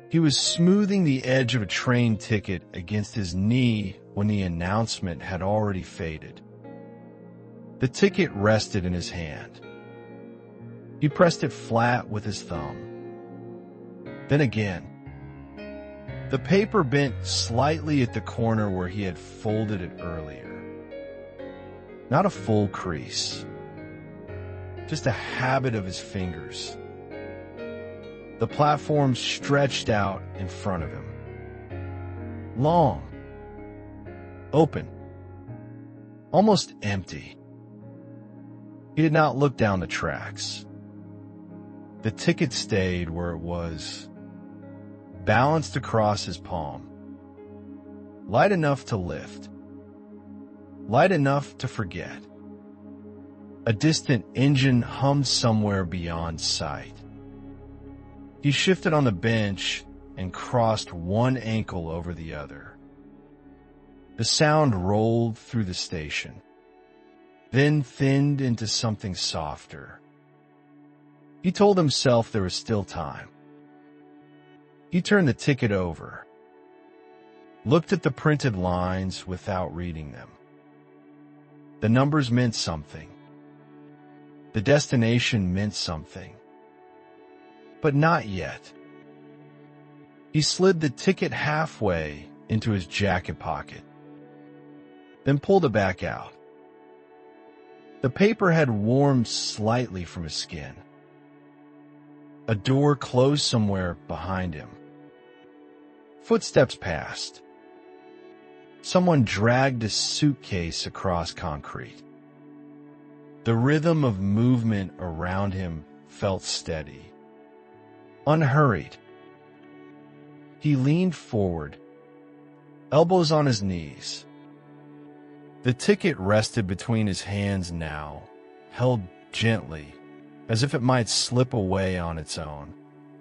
He was smoothing the edge of a train ticket against his knee when the announcement had already faded. The ticket rested in his hand. He pressed it flat with his thumb. Then again. The paper bent slightly at the corner where he had folded it earlier. Not a full crease, just a habit of his fingers. The platform stretched out in front of him. Long, open, almost empty. He did not look down the tracks. The ticket stayed where it was, balanced across his palm. Light enough to lift. Light enough to forget. A distant engine hummed somewhere beyond sight. He shifted on the bench and crossed one ankle over the other. The sound rolled through the station, then thinned into something softer. He told himself there was still time. He turned the ticket over, looked at the printed lines without reading them. The numbers meant something. The destination meant something. But not yet. He slid the ticket halfway into his jacket pocket, then pulled it back out. The paper had warmed slightly from his skin. A door closed somewhere behind him. Footsteps passed. Someone dragged a suitcase across concrete. The rhythm of movement around him felt steady, unhurried. He leaned forward, elbows on his knees. The ticket rested between his hands now, held gently, as if it might slip away on its own.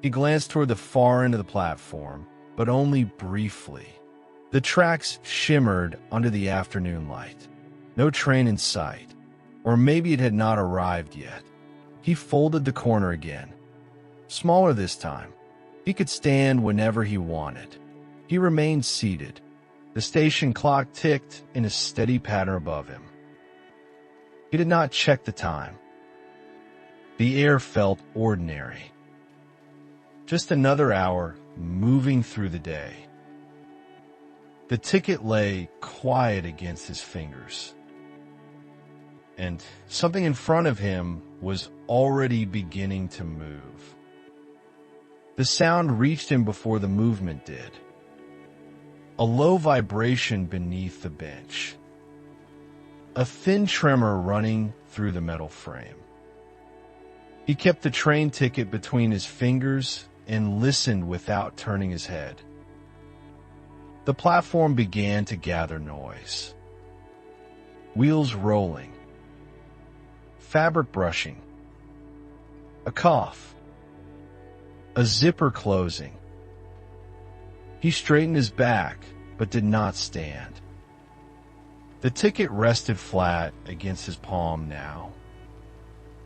He glanced toward the far end of the platform, but only briefly. The tracks shimmered under the afternoon light. No train in sight. Or maybe it had not arrived yet. He folded the corner again. Smaller this time. He could stand whenever he wanted. He remained seated. The station clock ticked in a steady pattern above him. He did not check the time. The air felt ordinary. Just another hour moving through the day. The ticket lay quiet against his fingers. And something in front of him was already beginning to move. The sound reached him before the movement did. A low vibration beneath the bench. A thin tremor running through the metal frame. He kept the train ticket between his fingers and listened without turning his head. The platform began to gather noise. Wheels rolling. Fabric brushing. A cough. A zipper closing. He straightened his back, but did not stand. The ticket rested flat against his palm now.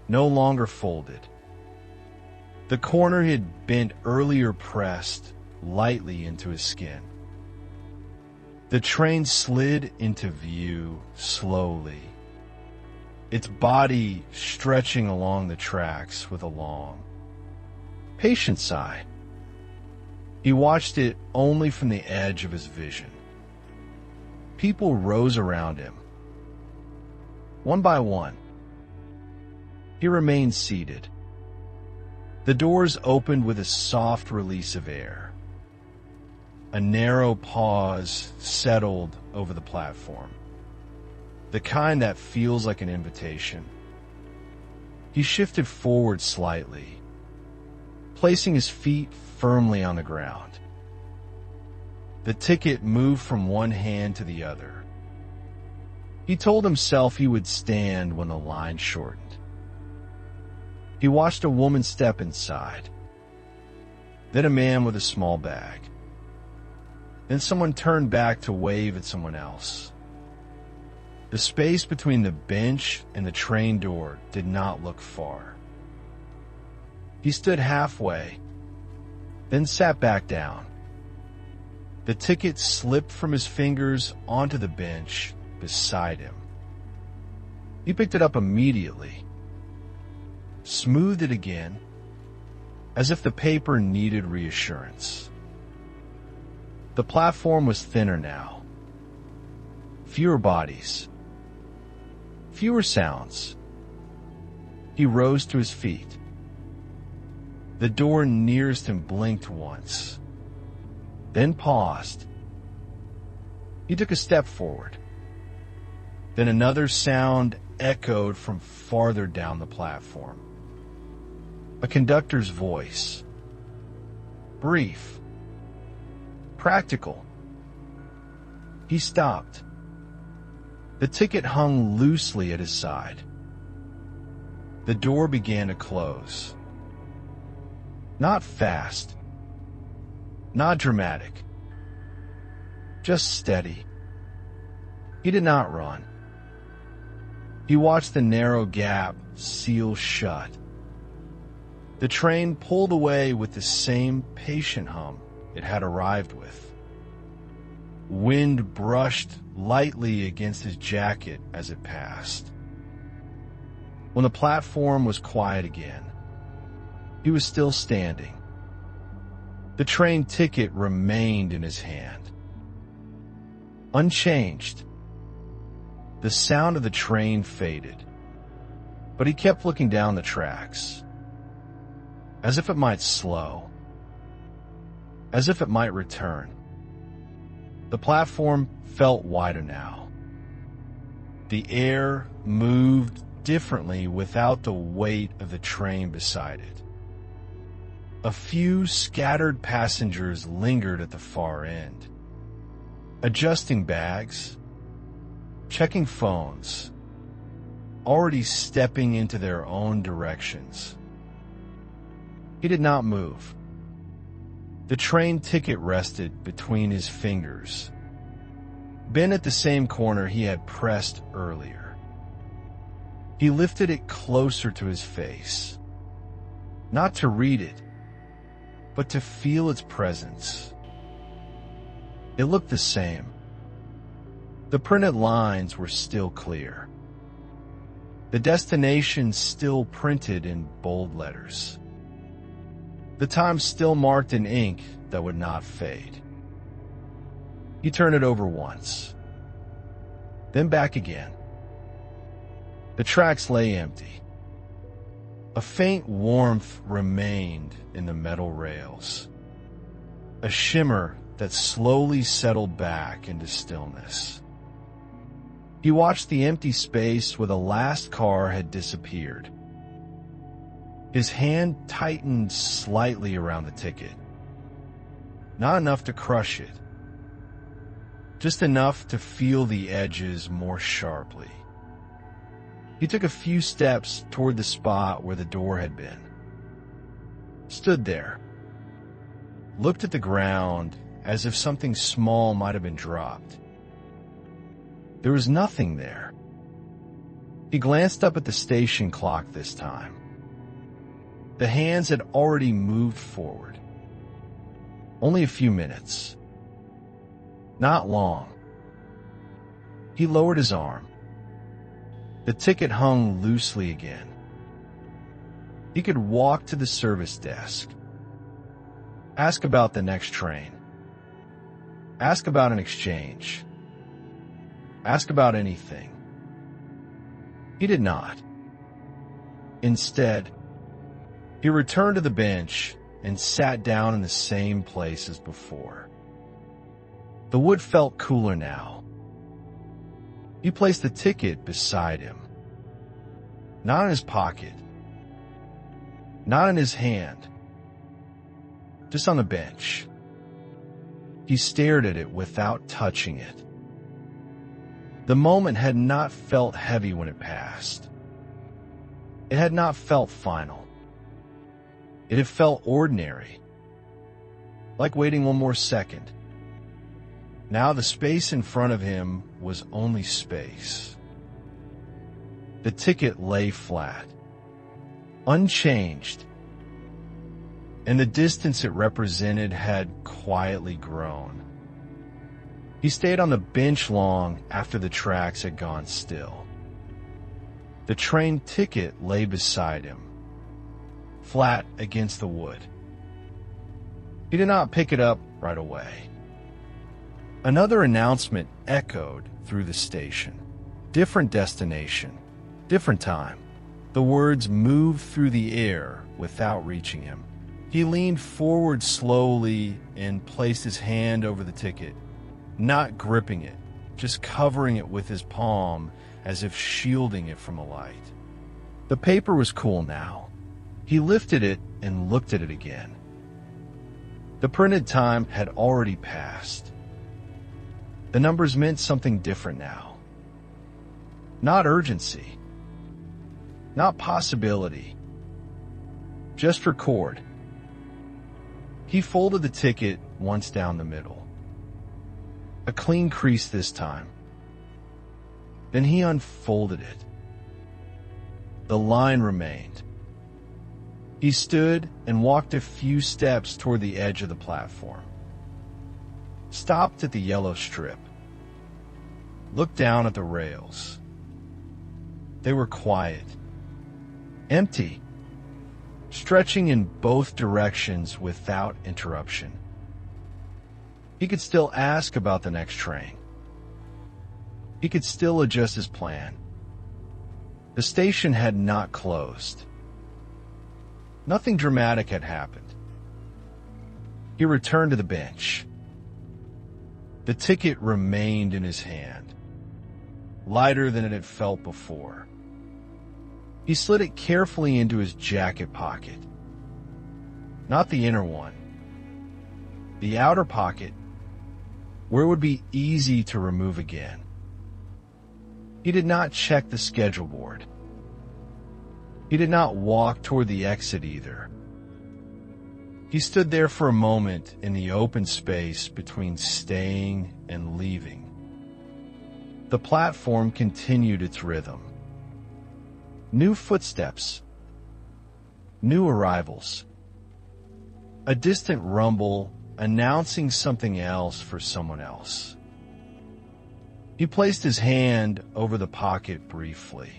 No longer folded. The corner he had bent earlier pressed lightly into his skin. The train slid into view slowly, its body stretching along the tracks with a long, patient sigh. He watched it only from the edge of his vision. People rose around him, one by one. He remained seated. The doors opened with a soft release of air. A narrow pause settled over the platform, the kind that feels like an invitation. He shifted forward slightly, placing his feet firmly on the ground. The ticket moved from one hand to the other. He told himself he would stand when the line shortened. He watched a woman step inside, then a man with a small bag. Then someone turned back to wave at someone else. The space between the bench and the train door did not look far. He stood halfway, then sat back down. The ticket slipped from his fingers onto the bench beside him. He picked it up immediately, smoothed it again, as if the paper needed reassurance. The platform was thinner now. Fewer bodies. Fewer sounds. He rose to his feet. The door nearest him blinked once, then paused. He took a step forward. Then another sound echoed from farther down the platform. A conductor's voice. Brief. Practical. He stopped. The ticket hung loosely at his side. The door began to close. Not fast. Not dramatic. Just steady. He did not run. He watched the narrow gap seal shut. The train pulled away with the same patient hum it had arrived with. Wind brushed lightly against his jacket as it passed. When the platform was quiet again, he was still standing. The train ticket remained in his hand. Unchanged. The sound of the train faded, but he kept looking down the tracks, as if it might slow, as if it might return. The platform felt wider now. The air moved differently without the weight of the train beside it. A few scattered passengers lingered at the far end, adjusting bags, checking phones, already stepping into their own directions. He did not move. The train ticket rested between his fingers, bent at the same corner he had pressed earlier. He lifted it closer to his face, not to read it, but to feel its presence. It looked the same. The printed lines were still clear. The destination still printed in bold letters. The time still marked in ink that would not fade. He turned it over once, then back again. The tracks lay empty. A faint warmth remained in the metal rails, a shimmer that slowly settled back into stillness. He watched the empty space where the last car had disappeared. His hand tightened slightly around the ticket. Not enough to crush it, just enough to feel the edges more sharply. He took a few steps toward the spot where the door had been. Stood there. Looked at the ground as if something small might have been dropped. There was nothing there. He glanced up at the station clock this time. The hands had already moved forward. Only a few minutes. Not long. He lowered his arm. The ticket hung loosely again. He could walk to the service desk. Ask about the next train. Ask about an exchange. Ask about anything. He did not. Instead, he returned to the bench and sat down in the same place as before. The wood felt cooler now. He placed the ticket beside him. Not in his pocket. Not in his hand. Just on the bench. He stared at it without touching it. The moment had not felt heavy when it passed. It had not felt final. It had felt ordinary, like waiting one more second. Now the space in front of him was only space. The ticket lay flat, unchanged, and the distance it represented had quietly grown. He stayed on the bench long after the tracks had gone still. The train ticket lay beside him, flat against the wood. He did not pick it up right away. Another announcement echoed through the station. Different destination, different time. The words moved through the air without reaching him. He leaned forward slowly and placed his hand over the ticket, not gripping it, just covering it with his palm as if shielding it from the light. The paper was cool now. He lifted it and looked at it again. The printed time had already passed. The numbers meant something different now. Not urgency. Not possibility. Just record. He folded the ticket once down the middle. A clean crease this time. Then he unfolded it. The line remained. He stood and walked a few steps toward the edge of the platform. Stopped at the yellow strip. Looked down at the rails. They were quiet. Empty. Stretching in both directions without interruption. He could still ask about the next train. He could still adjust his plan. The station had not closed. Nothing dramatic had happened. He returned to the bench. The ticket remained in his hand, lighter than it had felt before. He slid it carefully into his jacket pocket. Not the inner one. The outer pocket, where it would be easy to remove again. He did not check the schedule board. He did not walk toward the exit either. He stood there for a moment in the open space between staying and leaving. The platform continued its rhythm. New footsteps. New arrivals. A distant rumble announcing something else for someone else. He placed his hand over the pocket briefly,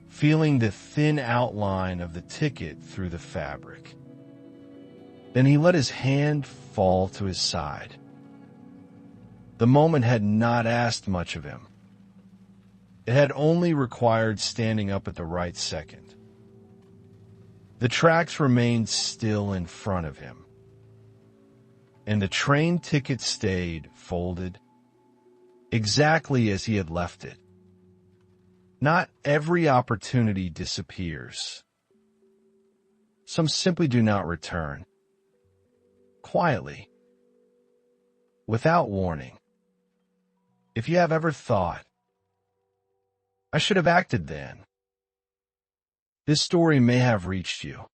feeling the thin outline of the ticket through the fabric. Then he let his hand fall to his side. The moment had not asked much of him. It had only required standing up at the right second. The tracks remained still in front of him, and the train ticket stayed folded exactly as he had left it. Not every opportunity disappears. Some simply do not return. Quietly. Without warning. If you have ever thought, I should have acted then, this story may have reached you.